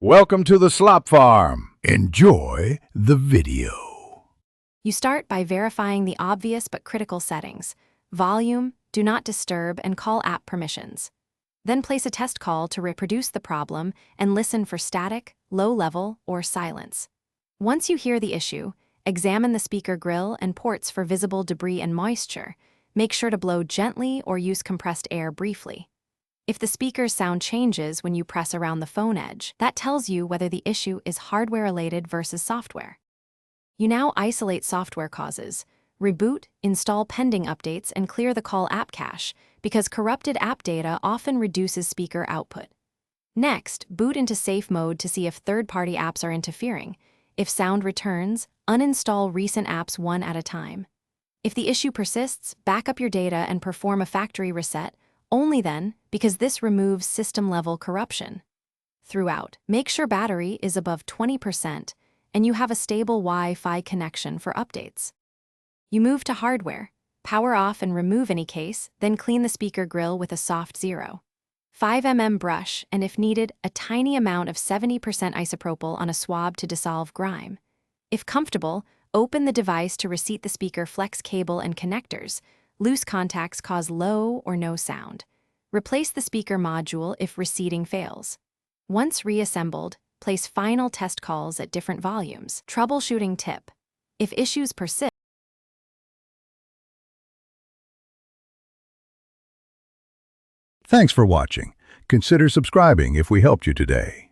Welcome to the Slop Farm. Enjoy the video. You start by verifying the obvious but critical settings: volume, do not disturb, and call app permissions. Then place a test call to reproduce the problem and listen for static, low level, or silence. Once you hear the issue, examine the speaker grill and ports for visible debris and moisture. Make sure to blow gently or use compressed air briefly. If the speaker's sound changes when you press around the phone edge, that tells you whether the issue is hardware-related versus software. You now isolate software causes, reboot, install pending updates, and clear the call app cache, because corrupted app data often reduces speaker output. Next, boot into safe mode to see if third-party apps are interfering. If sound returns, uninstall recent apps one at a time. If the issue persists, back up your data and perform a factory reset, only then, because this removes system-level corruption. Throughout, make sure battery is above 20% and you have a stable Wi-Fi connection for updates. You move to hardware, power off and remove any case, then clean the speaker grill with a soft 0.5 brush and, if needed, a tiny amount of 70% isopropyl on a swab to dissolve grime. If comfortable, open the device to reseat the speaker flex cable and connectors. Loose contacts cause low or no sound. Replace the speaker module if reseating fails. Once reassembled, place final test calls at different volumes. Troubleshooting tip: if issues persist, Thanks for watching. Consider subscribing if we helped you today.